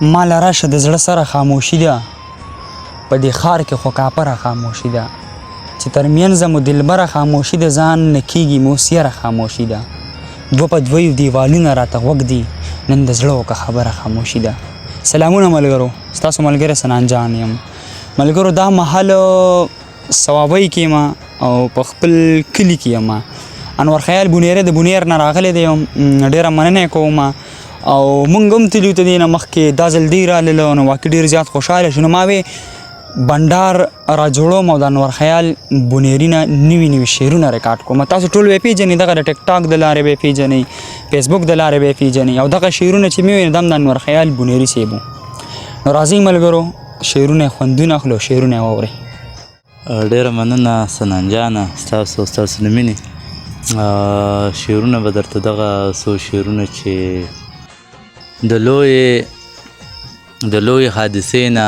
مال راشه د زړه سره خاموشي ده په دې ښار کې خو کاپره خاموشي ده چې تر منځه مو دلبره خاموشي ده ځان نه کېږي مو سیره خاموشي ده دوه په دویو دیوالونه راته غوږ دي نن د زړه وکه خبره خاموشي ده. سلامونه ملګرو، ستاسو ملګری سنان جان یم. ملګرو دا مهال صوابۍ کې یم او په خپل کلي کې یم. انور خیال بونیری د بونیر نه راغلی دی، ډېره مننه کوم او موږ هم تللي ته دې نه مخکې دا ځل دی راللو نو واقعي ډېر زیات خوشحاله شو. نو ما وې بنډار را جوړوم او د انور خیال بونیري نه نوي نوي شعرونه ریکارډ کوم. تاسو ټول به یې پېژنئ، دغه د ټیک ټاک د لارې به یې پېژنئ، فیسبوک د لارې به یې پېژنئ او دغه شعرونه چې مې ویني دا هم د انور خیال بونیري صاحب وو. نو راځئ ملګرو شعرونه یې خوندونه اخلو، شعرونه یې واورئ. ډېره مننه سنان جانه ستاسو ستاسو د مینې شعرونه به درته دغه څو شعرونه چې د لویې حادثې نه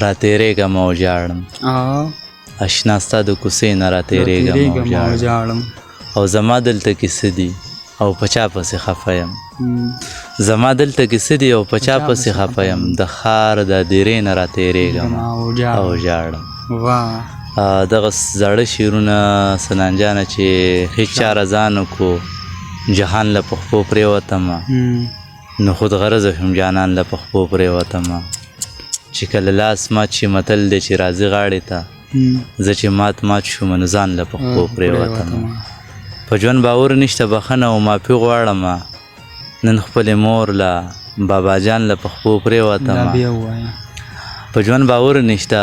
راتېرېږم او ژاړم، اشنا ستا د کوڅې نه راتېرېږم او ژاړم، او زما دلته کیسه دي او په چا پسې خفه یم، زما دلته کیسه دي او په چا پسې خفه یم، د ښار د دیرې نه راتېرېږم او ژاړم. دغه زاړه شعرونه سنان جانه چې هېڅ چا رضا نه کو جهان له پښپو پرېوتمه نو خود غرضه هم جانان له پښپو پرېوتمه چې کله لاس مات شي متل دی چې راځي غاړې ته زه چې مات شوم نو ځان له پښپو پرېوتمه په ژوند باور نشته بخښنه او معافي غواړمه نن خپلې مور له بابا جان له پښپو پرېوتمه په ژوند باور نشته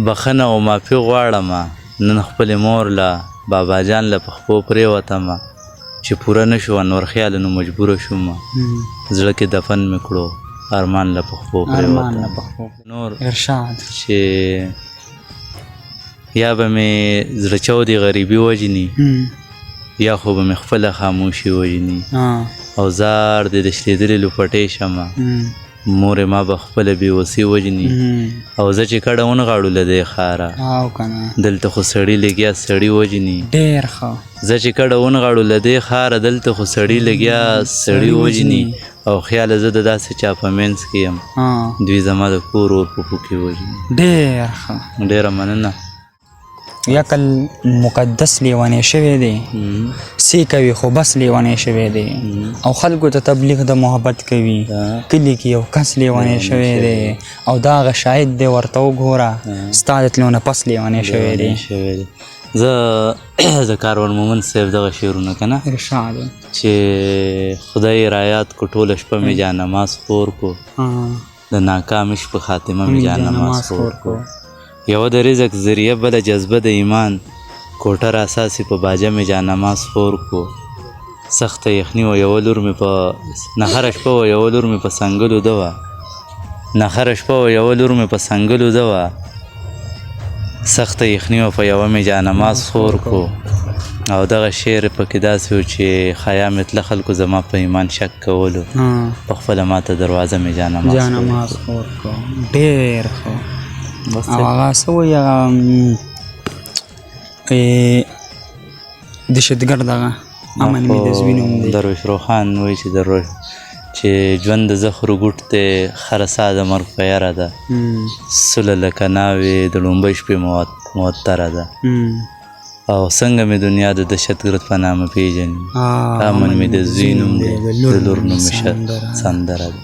بخښنه او معافي غواړمه نن خپلې مور له بابا جان له پښپو پرېوتمه چې پوره نه شو انور خیال نو مجبوره شومه زړه کې دفن مې کړو ارمان له پښپو پرېوتمه نور ارشاد چې یا به مې زړه چودې غریبي وژني یا خو به مې خپله خاموشي وژني او زار دې د شلېدلې لوپټې شمه مورې ما به خپله بېوسي وژني او زه چې کډه ونغاړو له دې ښاره دلته خو سړي لګیا سړي وژني ډېر ښه زه چې کډه ونغاړو له دې ښاره دلته خو سړي لګیا سړي وژني او خیاله زه د داسې چا په منځ کې یم دوی زما د کور اور په پو کې وژني. ډېر ښه، ډېره مننه. یکل مقدس لیونی شوی دی سی کوي خو بس لیونی شوی دی او خلکو ته تبلیغ د محبت کوي کلي کې یو کس لیونی شوی دی او دا هغه شاهد دی ورته وګوره ستا د تلو نه پس لیونی شوی دی. زه د کاروان مومند صاحب دغه شعرونه که نه ارشاد چې خدای رایات کو ټوله شپه مې جانماز خور کو د ناکام شپه خاتمه مې جانماز خور کو یوه د رزق ذریعه بله جذبه د ایمان کوټه راساسې په باجه مې جانماز خور کو سخته یخني و یوه لور مې په نهره شپه و یوه لور مې په سنګلو ده وه نهره شپه و یوه لور مې په سنګلو ده وه سخته یخني و په یوه مې جانماز خور کو او دغه شعر پکې داسې و چې خیا مې تله خلکو زما په ایمان شک کولو په خپله ماته دروازه مې جانماز خور کو. ډېر ښه. او هغه څه وایي هغه دهشتګرد دغه امن مې د زوی نوم دی درویش روخان وایي چې ژوند د زخرو ګوټ دی خرسا د مرګ په یره ده سوله لکه ناوې د لومبۍ شپې معطره ده او څنګه مې دنیا د دهشتګرد په نامه پېژني امن مې د زوی نوم دی د لور نوم مې سندره ده.